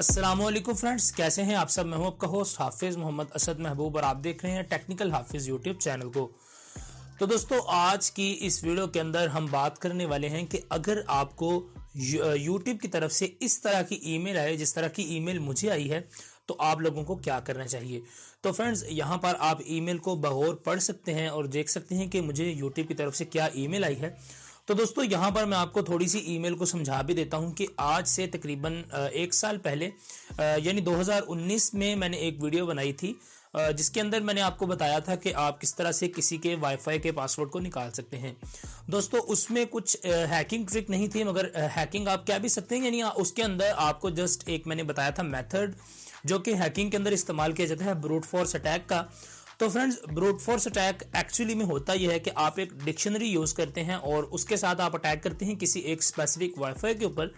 अस्सलामुअलैकुम फ्रेंड्स, कैसे हैं आप सब। मैं हूं आपका होस्ट हाफिज मोहम्मद असद महबूब और आप देख रहे हैं टेक्निकल हाफिज यूट्यूब चैनल को। तो दोस्तों, आज की इस वीडियो के अंदर हम बात करने वाले हैं कि अगर आपको यूट्यूब की तरफ से इस तरह की ईमेल आए जिस तरह की ईमेल मुझे आई है तो आप लोगों को क्या करना चाहिए। तो फ्रेंड्स, यहाँ पर आप ईमेल को बगौर पढ़ सकते हैं और देख सकते हैं कि मुझे यूट्यूब की तरफ से क्या ईमेल आई है। तो दोस्तों, यहाँ पर मैं आपको थोड़ी सी ईमेल को समझा भी देता हूँ कि आज से तकरीबन एक साल पहले यानी 2019 में मैंने एक वीडियो बनाई थी जिसके अंदर मैंने आपको बताया था कि आप किस तरह से किसी के वाईफाई के पासवर्ड को निकाल सकते हैं। दोस्तों, उसमें कुछ हैकिंग ट्रिक नहीं थी, मगर हैकिंग आप क्या भी सकते हैं। यानी उसके अंदर आपको जस्ट एक मैंने बताया था मेथड जो कि हैकिंग के अंदर इस्तेमाल किया जाता है, ब्रूट फोर्स अटैक का। तो friends, brute force attack actually में होता यह है कि आप एक डिक्शनरी यूज करते हैं और उसके साथ आप अटैक करते हैं किसी एक स्पेसिफिक वाईफाई के ऊपर।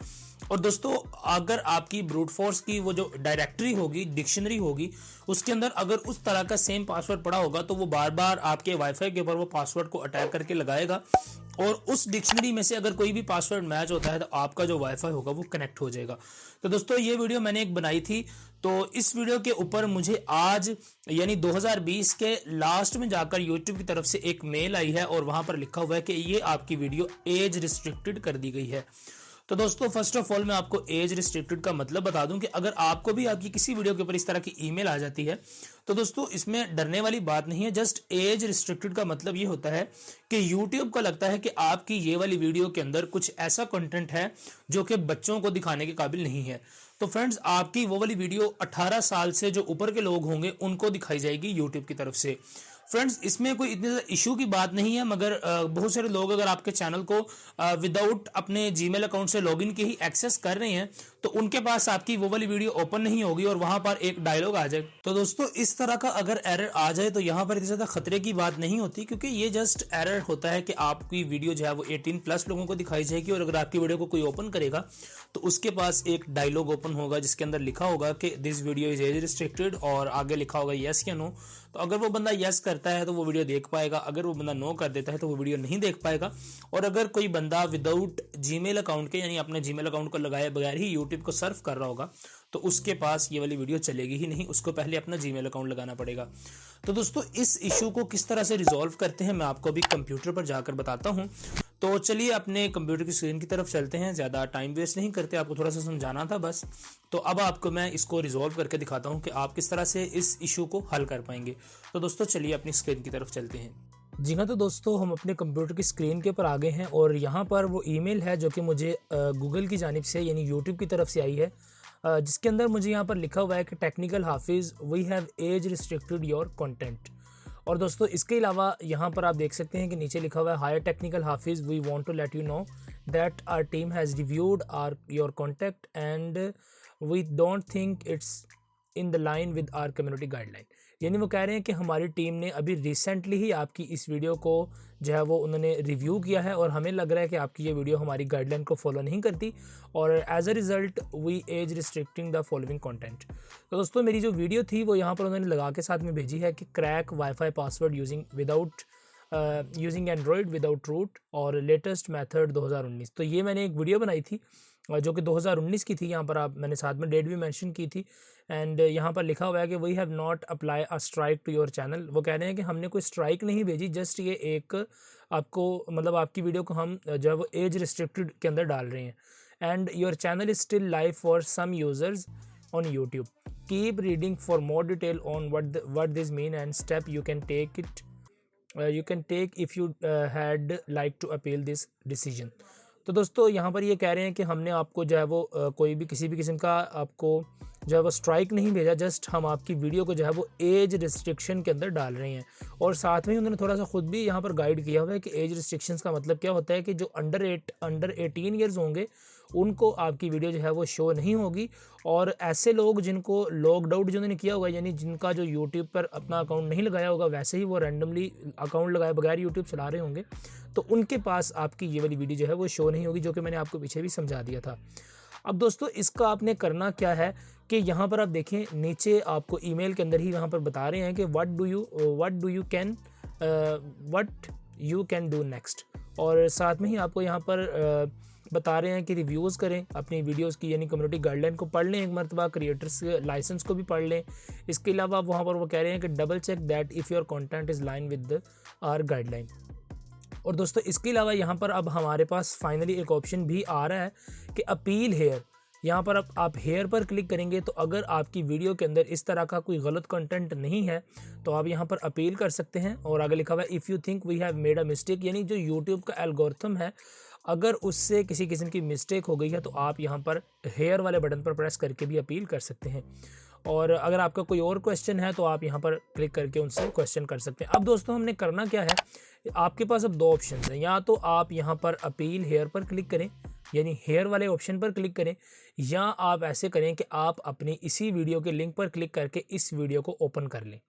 और दोस्तों, अगर आपकी ब्रूट फोर्स की वो जो डायरेक्टरी होगी, डिक्शनरी होगी, उसके अंदर अगर उस तरह का सेम पासवर्ड पड़ा होगा तो वो बार बार आपके वाईफाई के ऊपर वो पासवर्ड को अटैक करके लगाएगा और उस डिक्शनरी में से अगर कोई भी पासवर्ड मैच होता है तो आपका जो वाईफाई होगा वो कनेक्ट हो जाएगा। तो दोस्तों, ये वीडियो मैंने एक बनाई थी। तो इस वीडियो के ऊपर मुझे आज यानी 2020 के लास्ट में जाकर यूट्यूब की तरफ से एक मेल आई है और वहां पर लिखा हुआ है कि ये आपकी वीडियो एज रिस्ट्रिक्टेड कर दी गई है। तो दोस्तों, फर्स्ट ऑफ ऑल मैं आपको एज रिस्ट्रिक्टेड का मतलब बता दूं कि अगर आपको भी आपकी किसी वीडियो के ऊपर इस तरह की ईमेल आ जाती है तो दोस्तों, इसमें डरने वाली बात नहीं है। जस्ट एज रिस्ट्रिक्टेड का मतलब ये होता है कि YouTube को लगता है कि आपकी ये वाली वीडियो के अंदर कुछ ऐसा कंटेंट है जो कि बच्चों को दिखाने के काबिल नहीं है। तो फ्रेंड्स, आपकी वो वाली वीडियो 18 साल से जो ऊपर के लोग होंगे उनको दिखाई जाएगी YouTube की तरफ से। फ्रेंड्स, इसमें कोई इतनी ज़्यादा इशू की बात नहीं है, मगर बहुत सारे लोग अगर आपके चैनल को विदाउट अपने जीमेल अकाउंट से लॉगिन के ही एक्सेस कर रहे हैं तो उनके पास आपकी वो वाली वीडियो ओपन नहीं होगी और वहां पर एक डायलॉग आ जाए। तो दोस्तों, इस तरह का अगर एरर आ जाए तो यहाँ पर इतनी ज़्यादा खतरे की बात नहीं होती, क्योंकि ये जस्ट एरर होता है कि आपकी वीडियो जो है वो 18+ लोगों को दिखाई जाएगी और अगर आपकी वीडियो को कोई ओपन करेगा तो उसके पास एक डायलॉग ओपन होगा जिसके अंदर लिखा होगा कि this video is as restricted और आगे लिखा होगा यस या नो। तो अगर वो बंदा यस करता है तो वो वीडियो देख पाएगा, अगर वो बंदा नो कर देता है तो वो वीडियो नहीं देख पाएगा। और अगर कोई बंदा विदाउट जीमेल अकाउंट के यानी अपने जीमेल अकाउंट को लगाए बगैर ही यूट्यूब को सर्फ कर रहा होगा तो उसके पास ये वाली वीडियो चलेगी ही नहीं, उसको पहले अपना जीमेल अकाउंट लगाना पड़ेगा। तो दोस्तों, इस इशू को किस तरह से रिजॉल्व करते हैं मैं आपको अभी कंप्यूटर पर जाकर बताता हूँ। तो चलिए अपने कंप्यूटर की स्क्रीन की तरफ चलते हैं, ज़्यादा टाइम वेस्ट नहीं करते, आपको थोड़ा सा समझाना था बस। तो अब आपको मैं इसको रिजॉल्व करके दिखाता हूँ कि आप किस तरह से इस इशू को हल कर पाएंगे। तो दोस्तों, चलिए अपनी स्क्रीन की तरफ चलते हैं। जी हाँ, तो दोस्तों, हम अपने कंप्यूटर की स्क्रीन के ऊपर आ गए हैं और यहाँ पर वो ईमेल है जो कि मुझे गूगल की जानिब से यानी यूट्यूब की तरफ से आई है, जिसके अंदर मुझे यहाँ पर लिखा हुआ है कि टेक्निकल हाफिज़ we have as restricted your content. और दोस्तों, इसके अलावा यहाँ पर आप देख सकते हैं कि नीचे लिखा हुआ है हायर टेक्निकल हाफिज़ we want to let you know that our team has reviewed your contact and we don't think it's in the line with our community guideline. यानी वो कह रहे हैं कि हमारी टीम ने अभी रिसेंटली ही आपकी इस वीडियो को जो है वो उन्होंने रिव्यू किया है और हमें लग रहा है कि आपकी ये वीडियो हमारी गाइडलाइन को फॉलो नहीं करती और as a result we as restricting the following content. तो दोस्तों, मेरी जो वीडियो थी वो यहाँ पर उन्होंने लगा के साथ में भेजी है कि crack wifi password using Android without root और लेटेस्ट मेथड 2019। तो ये मैंने एक वीडियो बनाई थी जो कि 2019 की थी। यहाँ पर मैंने साथ में डेट भी मेंशन की थी एंड यहाँ पर लिखा हुआ है कि we have not apply a strike to your channel. वो कह रहे हैं कि हमने कोई स्ट्राइक नहीं भेजी, जस्ट ये एक आपको मतलब आपकी वीडियो को हम जो है वो एज रिस्ट्रिक्टेड के अंदर डाल रहे हैं। And your channel is still live for some users on YouTube. Keep reading for more detail on what this mean and step you can take if you had like to appeal this decision. तो दोस्तों, यहाँ पर ये कह रहे हैं कि हमने आपको जो है वो कोई भी किसी भी किस्म का आपको जो है वो स्ट्राइक नहीं भेजा, जस्ट हम आपकी वीडियो को जो है वो एज रिस्ट्रिक्शन के अंदर डाल रहे हैं। और साथ में उन्होंने थोड़ा सा ख़ुद भी यहाँ पर गाइड किया हुआ है कि एज रिस्ट्रिक्शंस का मतलब क्या होता है कि जो अंडर 18 ईयर्स होंगे उनको आपकी वीडियो जो है वो शो नहीं होगी। और ऐसे लोग जिनको लॉग्ड आउट जिन्होंने किया होगा यानी जिनका जो यूट्यूब पर अपना अकाउंट नहीं लगाया होगा, वैसे ही वो रैंडमली अकाउंट लगाए बगैर यूट्यूब चला रहे होंगे, तो उनके पास आपकी ये वाली वीडियो जो है वो शो नहीं होगी, जो कि मैंने आपको पीछे भी समझा दिया था। अब दोस्तों, इसका आपने करना क्या है कि यहाँ पर आप देखें नीचे आपको ईमेल के अंदर ही यहाँ पर बता रहे हैं कि what you can do next. और साथ में ही आपको यहाँ पर बता रहे हैं कि रिव्यूज़ करें अपनी वीडियोस की, यानी कम्युनिटी गाइडलाइन को पढ़ लें एक मरतबा, क्रिएटर्स लाइसेंस को भी पढ़ लें। इसके अलावा वहाँ पर वो कह रहे हैं कि double check that if your content is line with our guideline. और दोस्तों इसके अलावा यहाँ पर अब हमारे पास फाइनली एक ऑप्शन भी आ रहा है कि अपील हेयर। यहाँ पर अब आप हेयर पर क्लिक करेंगे तो अगर आपकी वीडियो के अंदर इस तरह का कोई गलत कंटेंट नहीं है तो आप यहाँ पर अपील कर सकते हैं। और आगे लिखा हुआ है if you think we have made a mistake, यानी जो यूट्यूब का एल्गोरिथम है अगर उससे किसी किस्म की मिस्टेक हो गई है तो आप यहाँ पर हेयर वाले बटन पर प्रेस करके भी अपील कर सकते हैं। और अगर आपका कोई और क्वेश्चन है तो आप यहाँ पर क्लिक करके उनसे क्वेश्चन कर सकते हैं। अब दोस्तों हमने करना क्या है, आपके पास अब दो ऑप्शन हैं, या तो आप यहाँ पर अपील हेयर पर क्लिक करें, यानी हेयर वाले ऑप्शन पर क्लिक करें, या आप ऐसे करें कि आप अपनी इसी वीडियो के लिंक पर क्लिक करके इस वीडियो को ओपन कर लें।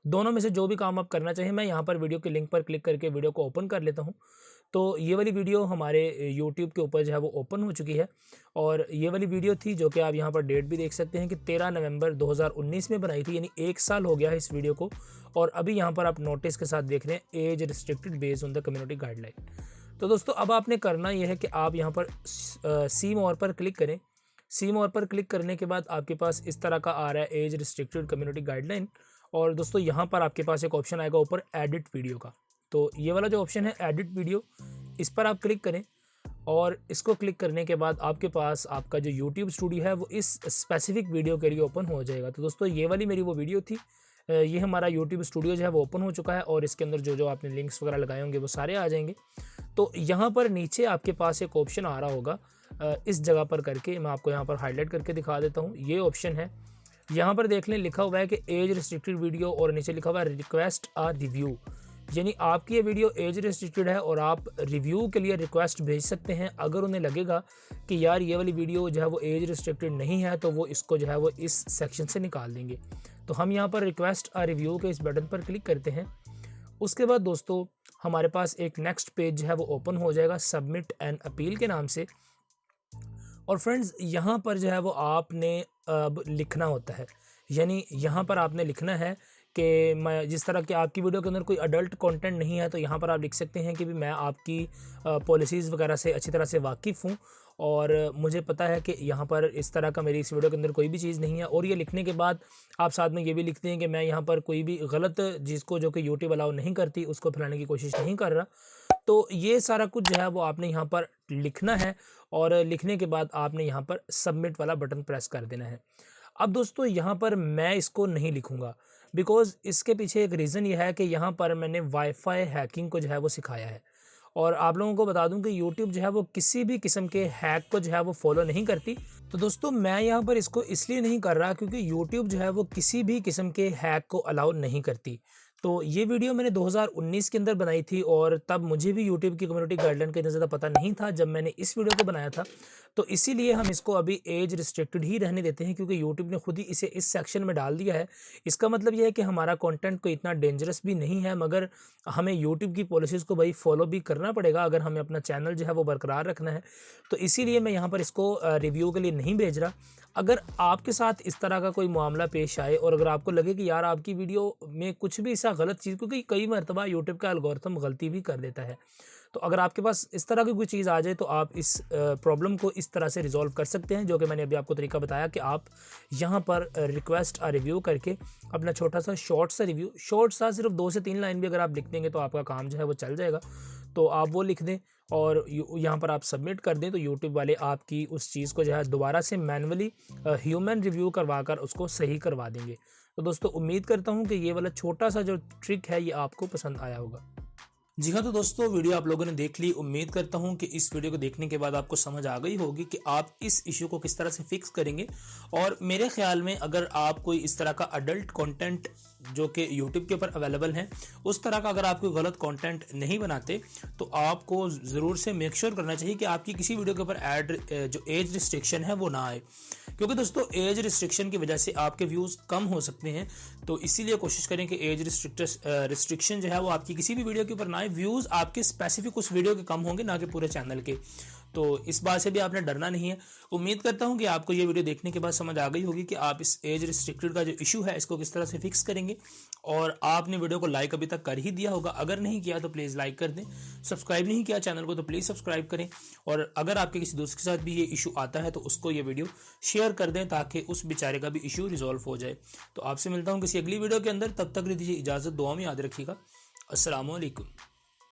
दोनों में से जो भी काम आप करना चाहिए। मैं यहाँ पर वीडियो के लिंक पर क्लिक करके वीडियो को ओपन कर लेता हूँ। तो ये वाली वीडियो हमारे YouTube के ऊपर जो है वो ओपन हो चुकी है। और ये वाली वीडियो थी जो कि आप यहाँ पर डेट भी देख सकते हैं कि 13 नवंबर 2019 में बनाई थी, यानी 1 साल हो गया है इस वीडियो को। और अभी यहाँ पर आप नोटिस के साथ देख रहे हैं as restricted based on the community guideline. तो दोस्तों अब आपने करना यह है कि आप यहाँ पर सी मोर पर क्लिक करें। सी मोर पर क्लिक करने के बाद आपके पास इस तरह का आ रहा है एज रिस्ट्रिक्टेड कम्युनिटी गाइडलाइन। और दोस्तों यहाँ पर आपके पास एक ऑप्शन आएगा ऊपर एडिट वीडियो का। तो ये वाला जो ऑप्शन है एडिट वीडियो, इस पर आप क्लिक करें। और इसको क्लिक करने के बाद आपके पास आपका जो YouTube स्टूडियो है वो इस स्पेसिफिक वीडियो के लिए ओपन हो जाएगा। तो दोस्तों ये वाली मेरी वो वीडियो थी, ये हमारा YouTube स्टूडियो जो है वो ओपन हो चुका है और इसके अंदर जो जो आपने लिंक्स वगैरह लगाए होंगे वो सारे आ जाएंगे। तो यहाँ पर नीचे आपके पास एक ऑप्शन आ रहा होगा, इस जगह पर करके मैं आपको यहाँ पर हाईलाइट करके दिखा देता हूँ। ये ऑप्शन है, यहाँ पर देख लें लिखा हुआ है कि एज रिस्ट्रिक्टेड वीडियो और नीचे लिखा हुआ है रिक्वेस्ट आ रिव्यू, यानी आपकी ये वीडियो एज रिस्ट्रिक्टेड है और आप रिव्यू के लिए रिक्वेस्ट भेज सकते हैं। अगर उन्हें लगेगा कि यार ये वाली वीडियो जो है वो एज रिस्ट्रिक्टेड नहीं है तो वो इसको जो है वो इस सेक्शन से निकाल देंगे। तो हम यहाँ पर रिक्वेस्ट आ रिव्यू के इस बटन पर क्लिक करते हैं। उसके बाद दोस्तों हमारे पास एक नेक्स्ट पेज जो है वो ओपन हो जाएगा सबमिट एंड अपील के नाम से। और फ्रेंड्स यहाँ पर जो है वो आपने अब लिखना होता है, यानी यहाँ पर आपने लिखना है कि मैं जिस तरह कि आपकी वीडियो के अंदर कोई अडल्ट कंटेंट नहीं है तो यहाँ पर आप लिख सकते हैं कि भी मैं आपकी पॉलिसीज़ वगैरह से अच्छी तरह से वाकिफ़ हूँ और मुझे पता है कि यहाँ पर इस तरह का मेरी इस वीडियो के अंदर कोई भी चीज़ नहीं है। और ये लिखने के बाद आप साथ में ये भी लिखते हैं कि मैं यहाँ पर कोई भी गलत जिसको जो कि यूट्यूब अलाउ नहीं करती उसको फैलाने की कोशिश नहीं कर रहा। तो ये सारा कुछ जो है वो आपने यहाँ पर लिखना है और लिखने के बाद आपने यहाँ पर सबमिट वाला बटन प्रेस कर देना है। अब दोस्तों यहाँ पर मैं इसको नहीं लिखूँगा बिकॉज़ इसके पीछे एक रीज़न ये है कि यहाँ पर मैंने वाईफाई हैकिंग को जो है वो सिखाया है। और आप लोगों को बता दूं कि YouTube जो है वो किसी भी किस्म के हैक को जो है वो फॉलो नहीं करती। तो दोस्तों मैं यहाँ पर इसको इसलिए नहीं कर रहा क्योंकि YouTube जो है वो किसी भी किस्म के हैक को अलाउ नहीं करती। तो ये वीडियो मैंने 2019 के अंदर बनाई थी और तब मुझे भी YouTube की कम्युनिटी गाइडलाइन का इतना ज़्यादा पता नहीं था जब मैंने इस वीडियो को बनाया था। तो इसीलिए हम इसको अभी एज रिस्ट्रिक्टेड ही रहने देते हैं क्योंकि YouTube ने खुद ही इसे इस सेक्शन में डाल दिया है। इसका मतलब यह है कि हमारा कंटेंट कोई इतना डेंजरस भी नहीं है, मगर हमें YouTube की पॉलिसीज़ को भाई फॉलो भी करना पड़ेगा अगर हमें अपना चैनल जो है वो बरकरार रखना है। तो इसीलिए मैं यहाँ पर इसको रिव्यू के लिए नहीं भेज रहा। अगर आपके साथ इस तरह का कोई मामला पेश आए और अगर आपको लगे कि यार आपकी वीडियो में कुछ भी ऐसा गलत चीज़, क्योंकि कई मरतबा यूट्यूब का एल्गोरिथम गलती भी कर देता है, तो अगर आपके पास इस तरह की कोई चीज़ आ जाए तो आप इस प्रॉब्लम को इस तरह से रिजॉल्व कर सकते हैं, जो कि मैंने अभी आपको तरीका बताया कि आप यहाँ पर रिक्वेस्ट आ रिव्यू करके अपना छोटा सा शॉर्ट सा रिव्यू, शॉर्ट सा सिर्फ 2 से 3 लाइन भी अगर आप लिख देंगे तो आपका काम जो है वो चल जाएगा। तो आप वो लिख दें और यहाँ पर आप सबमिट कर दें तो यूट्यूब वाले आपकी उस चीज़ को जो है दोबारा से मैनुअली ह्यूमन रिव्यू करवा कर उसको सही करवा देंगे। तो दोस्तों उम्मीद करता हूँ कि ये वाला छोटा सा जो ट्रिक है ये आपको पसंद आया होगा। जी हाँ, तो दोस्तों वीडियो आप लोगों ने देख ली। उम्मीद करता हूँ कि इस वीडियो को देखने के बाद आपको समझ आ गई होगी कि आप इस इशू को किस तरह से फिक्स करेंगे। और मेरे ख्याल में अगर आप कोई इस तरह का अडल्ट कंटेंट जो कि YouTube के ऊपर अवेलेबल है उस तरह का अगर आप कोई गलत कंटेंट नहीं बनाते तो आपको ज़रूर से मेक श्योर करना चाहिए कि आपकी किसी वीडियो के ऊपर ऐड जो एज रिस्ट्रिक्शन है वो ना आए, क्योंकि दोस्तों एज रिस्ट्रिक्शन की वजह से आपके व्यूज़ कम हो सकते हैं। तो इसीलिए कोशिश करें कि एज रिस्ट्रिक्शन जो है वो आपकी किसी भी वीडियो के ऊपर ना आए। व्यूज़ आपके स्पेसिफिक उस वीडियो के कम होंगे, ना कि पूरे चैनल के। तो इस बात से भी आपने डरना नहीं है। उम्मीद करता हूं कि आपको ये वीडियो देखने के बाद समझ आ गई होगी कि आप इस एज रिस्ट्रिक्टेड का जो इशू है इसको किस तरह से फिक्स करेंगे। और आपने वीडियो को लाइक अभी तक कर ही दिया होगा, अगर नहीं किया तो प्लीज़ लाइक कर दें। सब्सक्राइब नहीं किया चैनल को तो प्लीज़ सब्सक्राइब करें। और अगर आपके किसी दोस्त के साथ भी ये इशू आता है तो उसको ये वीडियो शेयर कर दें ताकि उस बेचारे का भी इशू रिजॉल्व हो जाए। तो आपसे मिलता हूँ किसी अगली वीडियो के अंदर, तब तक दीजिए इजाज़त, दुआ में याद रखिएगा। अस्सलाम वालेकुम।